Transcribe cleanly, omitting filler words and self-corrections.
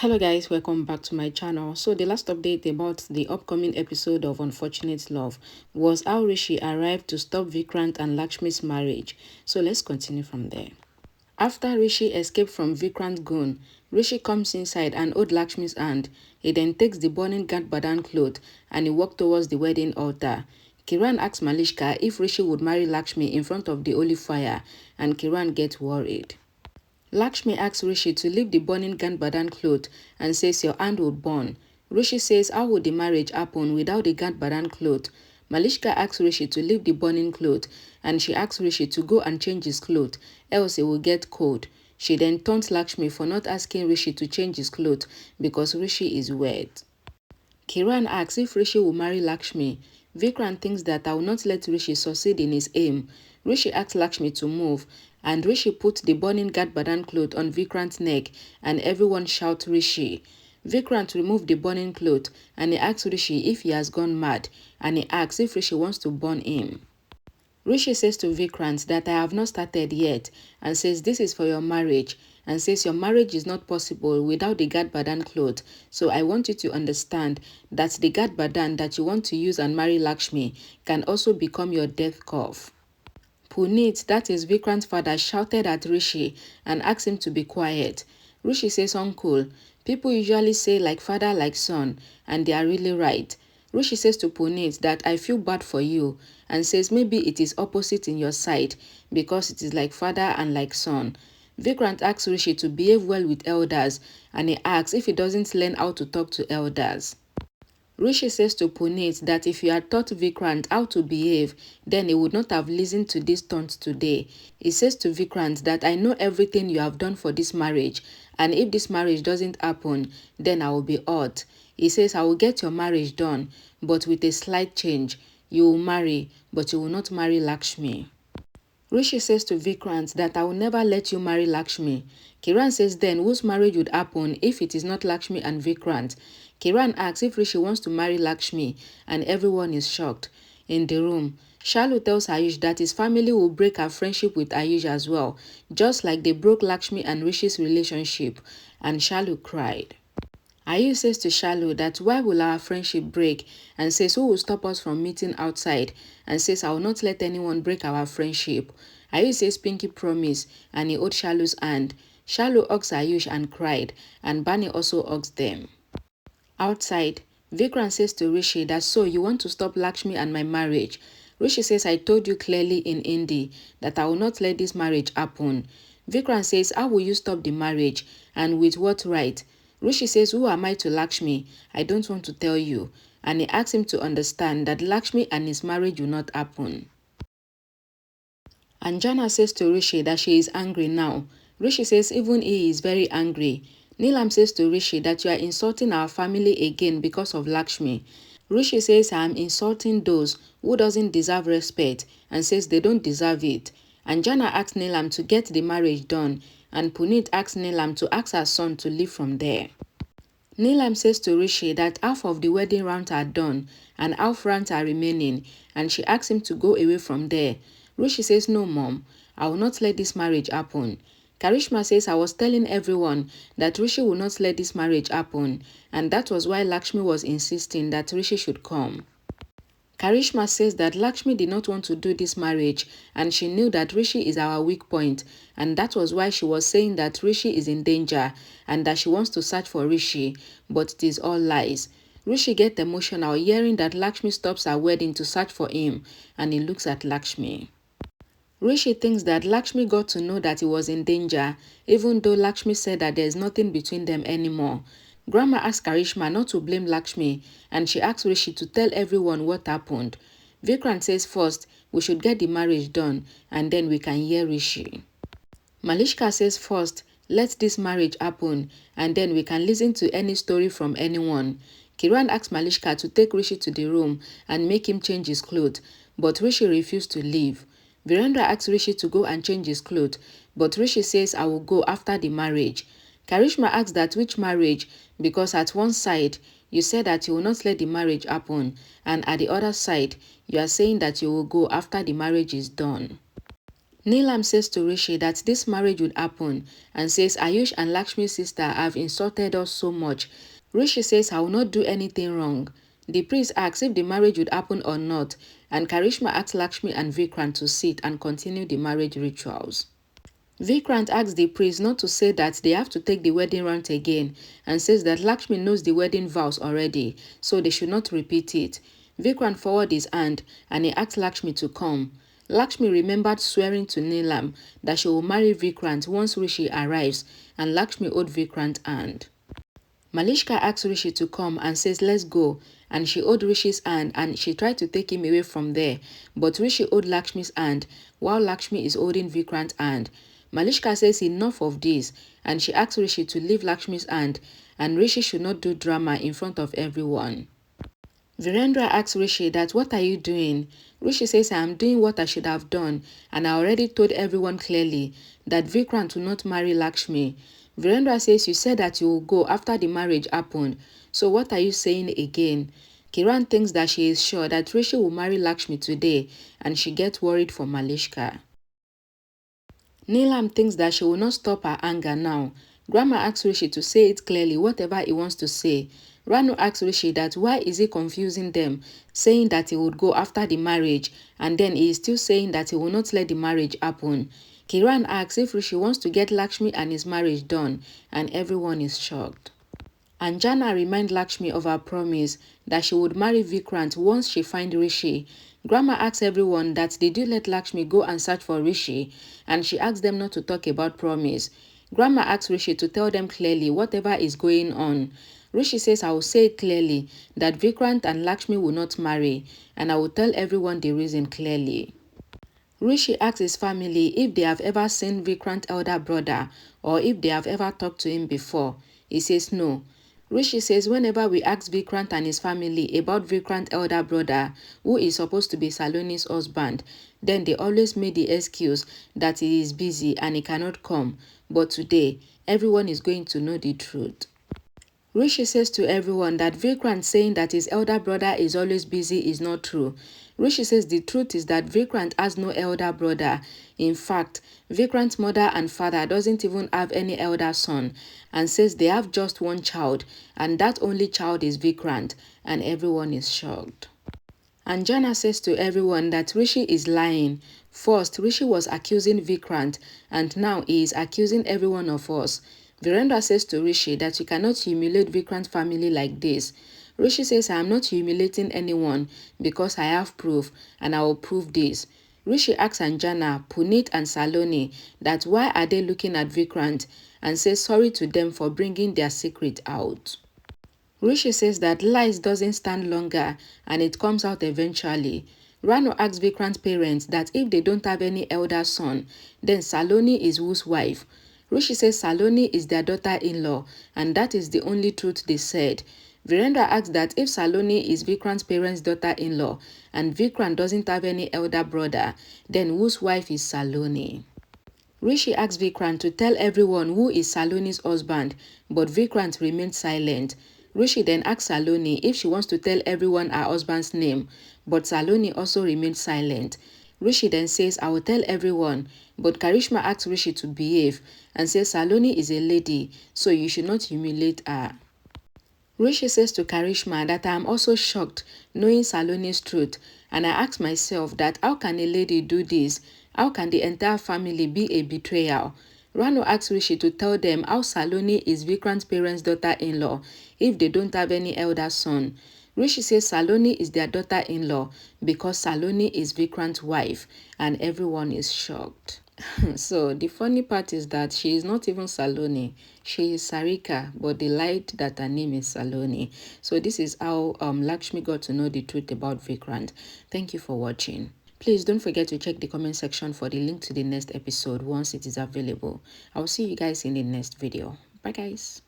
Hello guys, welcome back to my channel. So the last update about the upcoming episode of Unfortunate Love was how Rishi arrived to stop Vikrant and Lakshmi's marriage. So let's continue from there. After Rishi escaped from Vikrant's gun, Rishi comes inside and holds Lakshmi's hand. He then takes the burning Gadbadan cloth and he walks towards the wedding altar. Kiran asks Malishka if Rishi would marry Lakshmi in front of the holy fire, and Kiran gets worried. Lakshmi asks Rishi to leave the burning Gadbadan cloth and says your hand would burn. Rishi says how would the marriage happen without the Gadbadan cloth? Malishka asks Rishi to leave the burning cloth and she asks Rishi to go and change his cloth, else he will get cold. She then taunts Lakshmi for not asking Rishi to change his cloth because Rishi is wet. Kiran asks if Rishi will marry Lakshmi. Vikrant thinks that I will not let Rishi succeed in his aim. Rishi asks Lakshmi to move, and Rishi puts the burning Gadbadan cloth on Vikrant's neck, and everyone shouts Rishi. Vikrant removed the burning cloth, and he asks Rishi if he has gone mad, and he asks if Rishi wants to burn him. Rishi says to Vikrant that I have not started yet, and says this is for your marriage, and says your marriage is not possible without the Gadbadan cloth, so I want you to understand that the Gadbadan that you want to use and marry Lakshmi can also become your death curve. Puneet, that is Vikrant's father, shouted at Rishi and asked him to be quiet. Rishi says, Uncle, people usually say like father like son, and they are really right. Rishi says to Puneet that I feel bad for you and says maybe it is opposite in your side because it is like father and like son. Vikrant asks Rishi to behave well with elders and he asks if he doesn't learn how to talk to elders. Rishi says to Puneet that if he had taught Vikrant how to behave, then he would not have listened to this taunt today. He says to Vikrant that I know everything you have done for this marriage, and if this marriage doesn't happen, then I will be hurt. He says I will get your marriage done, but with a slight change. You will marry, but you will not marry Lakshmi. Rishi says to Vikrant that I will never let you marry Lakshmi. Kiran says then whose marriage would happen if it is not Lakshmi and Vikrant? Kiran asks if Rishi wants to marry Lakshmi and everyone is shocked. In the room, Shalu tells Ayush that his family will break her friendship with Ayush as well, just like they broke Lakshmi and Rishi's relationship, and Shalu cried. Ayush says to Shalu that why will our friendship break, and says who will stop us from meeting outside, and says I will not let anyone break our friendship. Ayush says Pinky promise and he owed Shalu's hand. Shalu hugs Ayush and cried, and Bani also hugs them. Outside, Vikrant says to Rishi that so you want to stop Lakshmi and my marriage. Rishi says I told you clearly in Hindi that I will not let this marriage happen. Vikrant says how will you stop the marriage and with what right? Rishi says who am I to Lakshmi? I don't want to tell you. And he asks him to understand that Lakshmi and his marriage will not happen. Anjana says to Rishi that she is angry now. Rishi says even he is very angry. Neelam says to Rishi that you are insulting our family again because of Lakshmi. Rishi says I am insulting those who doesn't deserve respect and says they don't deserve it. Anjana asks Neelam to get the marriage done and Puneet asks Neelam to ask her son to leave from there. Neelam says to Rishi that half of the wedding rounds are done and half rounds are remaining and she asks him to go away from there. Rishi says no mom, I will not let this marriage happen. Karishma says I was telling everyone that Rishi will not let this marriage happen and that was why Lakshmi was insisting that Rishi should come. Karishma says that Lakshmi did not want to do this marriage and she knew that Rishi is our weak point and that was why she was saying that Rishi is in danger and that she wants to search for Rishi, but it is all lies. Rishi gets emotional hearing that Lakshmi stops her wedding to search for him and he looks at Lakshmi. Rishi thinks that Lakshmi got to know that he was in danger even though Lakshmi said that there is nothing between them anymore. Grandma asks Karishma not to blame Lakshmi and she asks Rishi to tell everyone what happened. Vikrant says first we should get the marriage done and then we can hear Rishi. Malishka says first let this marriage happen and then we can listen to any story from anyone. Kiran asks Malishka to take Rishi to the room and make him change his clothes, but Rishi refused to leave. Virendra asks Rishi to go and change his clothes, but Rishi says I will go after the marriage. Karishma asks that which marriage because at one side you said that you will not let the marriage happen and at the other side you are saying that you will go after the marriage is done. Neelam says to Rishi that this marriage would happen and says Ayush and Lakshmi's sister have insulted us so much. Rishi says I will not do anything wrong. The priest asks if the marriage would happen or not, and Karishma asks Lakshmi and Vikrant to sit and continue the marriage rituals. Vikrant asks the priest not to say that they have to take the wedding rite again and says that Lakshmi knows the wedding vows already, so they should not repeat it. Vikrant forwards his hand and he asks Lakshmi to come. Lakshmi remembered swearing to Neelam that she will marry Vikrant once Rishi arrives, and Lakshmi owed Vikrant's hand. Malishka asks Rishi to come and says let's go, and she owed Rishi's hand and she tried to take him away from there, but Rishi owed Lakshmi's hand while Lakshmi is holding Vikrant's hand. Malishka says enough of this and she asks Rishi to leave Lakshmi's hand and Rishi should not do drama in front of everyone. Virendra asks Rishi that what are you doing? Rishi says I am doing what I should have done and I already told everyone clearly that Vikrant will not marry Lakshmi. Virendra says you said that you will go after the marriage happened, so what are you saying again? Kiran thinks that she is sure that Rishi will marry Lakshmi today and she gets worried for Malishka. Neelam thinks that she will not stop her anger now. Grandma asks Rishi to say it clearly whatever he wants to say. Ranu asks Rishi that why is he confusing them, saying that he would go after the marriage and then he is still saying that he will not let the marriage happen. Kiran asks if Rishi wants to get Lakshmi and his marriage done and everyone is shocked. Anjana reminds Lakshmi of her promise that she would marry Vikrant once she finds Rishi. Grandma asks everyone that did you let Lakshmi go and search for Rishi, and she asks them not to talk about promise. Grandma asks Rishi to tell them clearly whatever is going on. Rishi says I will say it clearly that Vikrant and Lakshmi will not marry, and I will tell everyone the reason clearly. Rishi asks his family if they have ever seen Vikrant's elder brother or if they have ever talked to him before. He says no. Rishi says whenever we ask Vikrant and his family about Vikrant's elder brother, who is supposed to be Saloni's husband, then they always made the excuse that he is busy and he cannot come. But today, everyone is going to know the truth. Rishi says to everyone that Vikrant saying that his elder brother is always busy is not true. Rishi says the truth is that Vikrant has no elder brother. In fact, Vikrant's mother and father doesn't even have any elder son and says they have just one child and that only child is Vikrant, and everyone is shocked. Anjana says to everyone that Rishi is lying. First, Rishi was accusing Vikrant and now he is accusing every one of us. Virendra says to Rishi that you cannot humiliate Vikrant's family like this. Rishi says I am not humiliating anyone because I have proof and I will prove this. Rishi asks Anjana, Puneet and Saloni that why are they looking at Vikrant and says sorry to them for bringing their secret out. Rishi says that lies doesn't stand longer and it comes out eventually. Rano asks Vikrant's parents that if they don't have any elder son, then Saloni is whose wife. Rishi says Saloni is their daughter-in-law and that is the only truth they said. Virendra asks that if Saloni is Vikrant's parents' daughter-in-law and Vikrant doesn't have any elder brother, then whose wife is Saloni? Rishi asks Vikrant to tell everyone who is Saloni's husband, but Vikrant remains silent. Rishi then asks Saloni if she wants to tell everyone her husband's name, but Saloni also remains silent. Rishi then says, I will tell everyone, but Karishma asks Rishi to behave and says Saloni is a lady, so you should not humiliate her. Rishi says to Karishma that I am also shocked knowing Saloni's truth, and I ask myself that how can a lady do this? How can the entire family be a betrayal? Rano asks Rishi to tell them how Saloni is Vikrant's parents' daughter-in-law if they don't have any elder son. Rishi says Saloni is their daughter-in-law because Saloni is Vikrant's wife, and everyone is shocked. So the funny part is that she is not even Saloni. She is Sarika, but they lied that her name is Saloni. So this is how Lakshmi got to know the truth about Vikrant. Thank you for watching. Please don't forget to check the comment section for the link to the next episode once it is available. I'll see you guys in the next video. Bye guys.